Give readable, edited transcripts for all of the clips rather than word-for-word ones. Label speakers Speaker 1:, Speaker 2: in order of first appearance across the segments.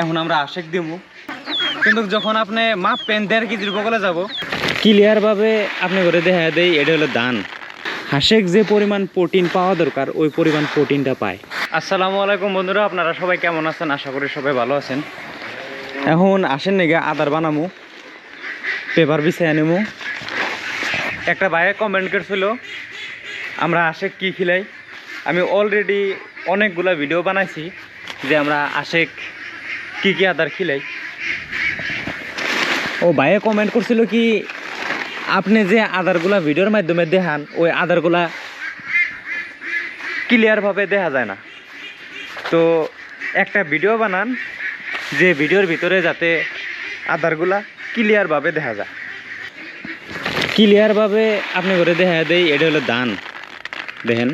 Speaker 1: এখন আমরা আশেক দিব, কিন্তু যখন আপনি মাপ পেন 1.5 কেজির বগলে যাব ক্লিয়ারভাবে আপনি করে দেখা দেয় এটা হলো ধান। হাঁসেক যে পরিমাণ প্রোটিন পাওয়া দরকার ওই পরিমাণ প্রোটিনটা পায়। আসসালামু আলাইকুম বন্ধুরা, আপনারা সবাই কেমন আছেন? আশা করি সবাই ভালো আছেন। এখন আসেন নাকি আদার বানামু, পেপার বিছাই আনিমু। একটা ভাইয়ে কমেন্ট করছিল আমরা আশেক কি খিলাই। আমি অলরেডি অনেকগুলা ভিডিও বানাইছি যে আমরা আশেক কি কি আদার খিলাই। ও ভাইয়ে কমেন্ট করছিল কি আপনি যে আদারগুলা ভিডিওর মাধ্যমে দেখান ওই আদারগুলা ক্লিয়ারভাবে দেখা যায় না, তো একটা ভিডিও বানান যে ভিডিওর ভিতরে যাতে আদারগুলা ক্লিয়ারভাবে দেখা যায়। ক্লিয়ারভাবে আপনি করে দেখা দেয় এটা হলো ধান। দেখেন,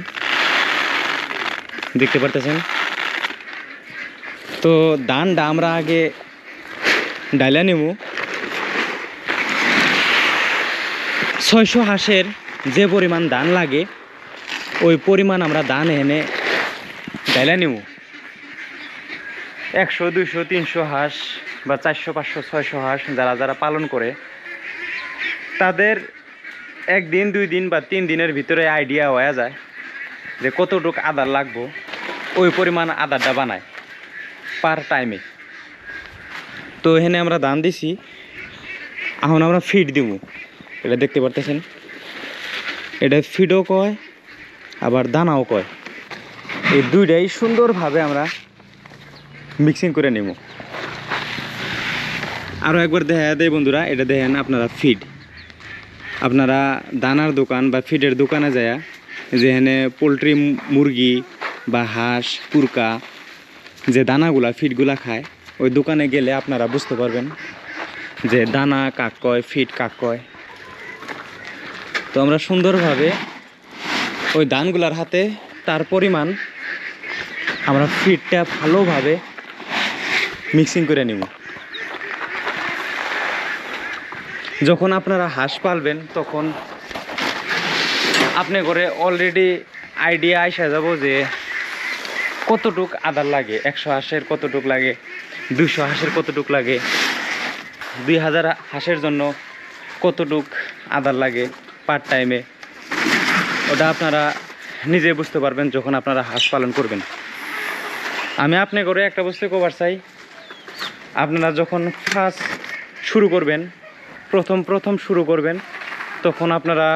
Speaker 1: দেখতে পারতেছেন তো ধানটা আমরা আগে ডাইলা নেব। 600 হাঁসের যে পরিমাণ ধান লাগে ওই পরিমাণ আমরা ধান এনে ডাইলা নেব। 100, 200, 300 হাঁস বা 400, 500, 600 হাঁস যারা যারা পালন করে তাদের 1 দিন 2 দিন বা 3 দিনের ভিতরে আইডিয়া হয়ে যায় যে কতটুক আদার লাগবো, ওই পরিমাণ আদারটা বানায় পার টাইমে। তো এখানে আমরা ধান দিছি, এখন আমরা ফিড দিব। এটা দেখতে পারতেছেন, এটা ফিডও কয় আবার দানাও কয়। এই দুইটাই সুন্দরভাবে আমরা মিক্সিং করে নেব। আরও একবার দেখা দেয় বন্ধুরা, এটা দেখেন আপনারা ফিড, আপনারা দানার দোকান বা ফিডের দোকানে যায় যেখানে পোলট্রি মুরগি বা হাঁস পুরকা যে দানাগুলা ফিডগুলা খায় ওই দোকানে গেলে আপনারা বুঝতে পারবেন যে দানা কাক কয় ফিড কাক কয়। তো আমরা সুন্দরভাবে ওই ধানগুলার হাতে তার পরিমাণ আমরা ফিডটা ভালোভাবে মিক্সিং করে নিব। যখন আপনারা হাঁস পালবেন তখন আপনি করে অলরেডি আইডিয়া আইসা যাব যে কতটুক আদার লাগে, 100 হাঁসের কতটুক লাগে, 200 হাঁসের কতটুক লাগে, 2000 হাঁসের জন্য কতটুক আদার লাগে পার টাইমে। ওটা আপনারা নিজে বুঝতে পারবেন যখন আপনারা হাঁস পালন করবেন। আমি আপনি করে একটা বস্তু কবার চাই, আপনারা যখন ফার্স্ট শুরু করবেন, প্রথম শুরু করবেন, তখন আপনারা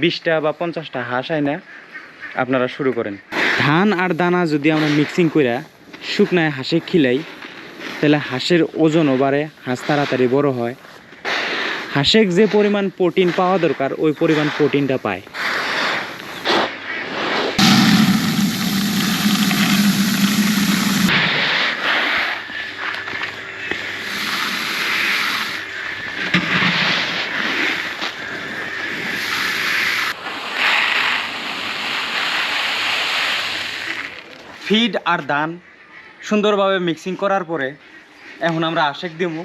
Speaker 1: 20টা বা 50টা হাঁস আইনা আপনারা শুরু করেন। ধান আর দানা যদি আমরা মিক্সিং করে শুকনায় হাঁসে খিলাই তাহলে হাঁসের ওজনও বাড়ে, হাঁস তাড়াতাড়ি বড় হয়। হাঁসের যে পরিমাণ প্রোটিন পাওয়া দরকার ওই পরিমাণ প্রোটিনটা পায়। ফিড আর ধান সুন্দরভাবে মিক্সিং করার পরে এখন আমরা আশেক দিব।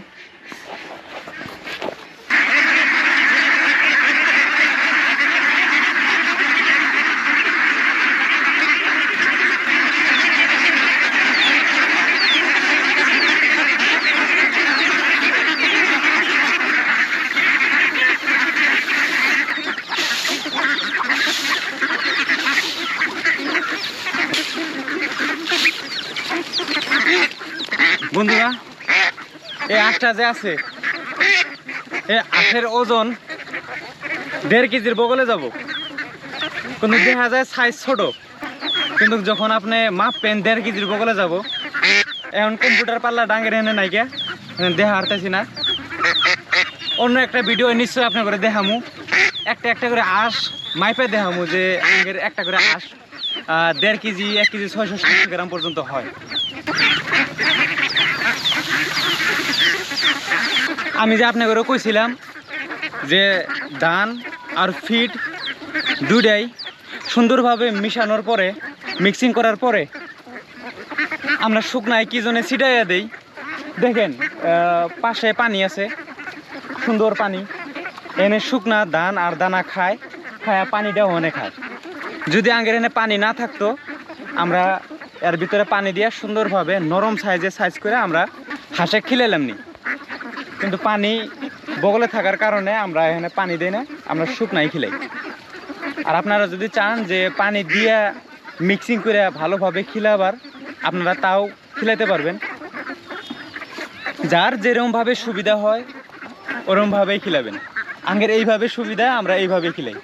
Speaker 1: বন্ধুরা, এই আঁশটা যে আছে এই আঁশের ওজন 1.5 কেজির বগলে যাব, কিন্তু দেখা যায় সাইজ ছোট, কিন্তু যখন আপনি মাপ পেন 1.5 কেজির বগলে যাব, এখন কম্পিউটার পাল্লা ডাঙ্গের এনে নাইকা দেখা হারতেছি না। অন্য একটা ভিডিও নিশ্চয়ই আপনার করে দেখামু, একটা করে আঁশ মাইপে দেখামু যে আগের একটা করে আঁশ 1.5 কেজি 1 কেজি 660 গ্রাম পর্যন্ত হয়। আমি যে আপনাকে কইছিলাম যে ধান আর ফিড দুইটাই সুন্দরভাবে মিশানোর পরে মিক্সিং করার পরে আমরা শুকনায় কি জন্য ছিটাইয়া দেই। দেখেন পাশে পানি আছে, সুন্দর পানি, এনে শুকনা ধান আর দানা খায়, পানিটাও অনেক খায়। যদি আগের এনে পানি না থাকতো আমরা এর ভিতরে পানি দিয়ে সুন্দরভাবে নরম সাইজ করে আমরা হাঁসে খিলাইলাম নি, কিন্তু পানি বগলে থাকার কারণে আমরা এখানে পানি দিই না, আমরা শুকনাই খিলাই। আর আপনারা যদি চান যে পানি দিয়ে মিক্সিং করে ভালোভাবে খিলাবার, আপনারা তাও খিলাইতে পারবেন। যার যেরকমভাবে সুবিধা হয় ওরকমভাবেই খিলাবেন। আগের এইভাবে সুবিধা, আমরা এইভাবে খিলাই।